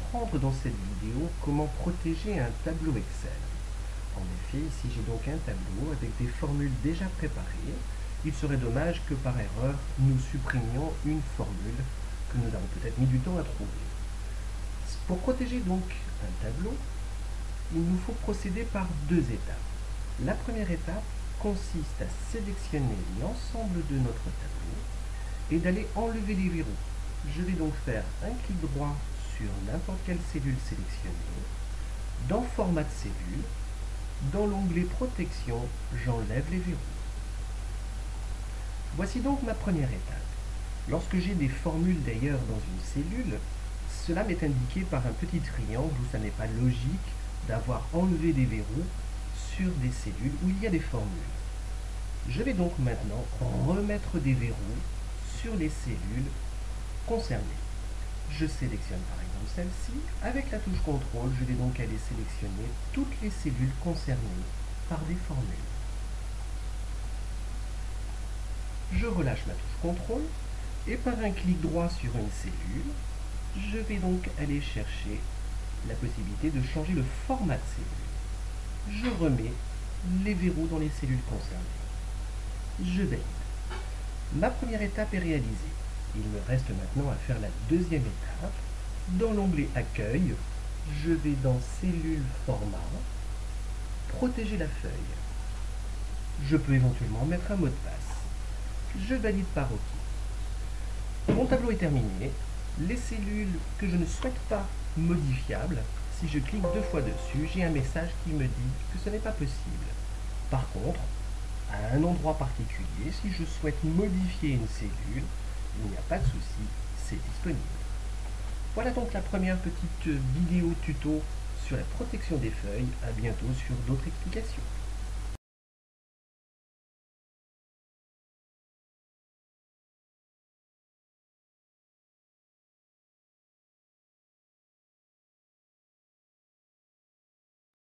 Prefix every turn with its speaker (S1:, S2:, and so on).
S1: apprendre dans cette vidéo comment protéger un tableau Excel. En effet, ici j'ai donc un tableau avec des formules déjà préparées. Il serait dommage que par erreur nous supprimions une formule que nous avons peut-être mis du temps à trouver. Pour protéger donc un tableau, il nous faut procéder par deux étapes. La première étape consiste à sélectionner l'ensemble de notre tableau et d'aller enlever les verrous. Je vais donc faire un clic droit sur n'importe quelle cellule sélectionnée. Dans Format de cellule, dans l'onglet Protection, j'enlève les verrous. Voici donc ma première étape. Lorsque j'ai des formules d'ailleurs dans une cellule, cela m'est indiqué par un petit triangle où ça n'est pas logique d'avoir enlevé des verrous sur des cellules où il y a des formules. Je vais donc maintenant remettre des verrous sur les cellules concernées. Je sélectionne par exemple celle-ci. Avec la touche CTRL, je vais donc aller sélectionner toutes les cellules concernées par des formules. Je relâche ma touche CTRL et par un clic droit sur une cellule, je vais donc aller chercher la possibilité de changer le format de cellule. Je remets les verrous dans les cellules concernées. Je valide. Ma première étape est réalisée. Il me reste maintenant à faire la deuxième étape. Dans l'onglet Accueil, je vais dans Cellule Format, Protéger la feuille. Je peux éventuellement mettre un mot de passe. Je valide par OK. Mon tableau est terminé. Les cellules que je ne souhaite pas modifiables, si je clique deux fois dessus, j'ai un message qui me dit que ce n'est pas possible. Par contre, à un endroit particulier, si je souhaite modifier une cellule, il n'y a pas de souci, c'est disponible. Voilà donc la première petite vidéo tuto sur la protection des feuilles. À bientôt sur d'autres explications.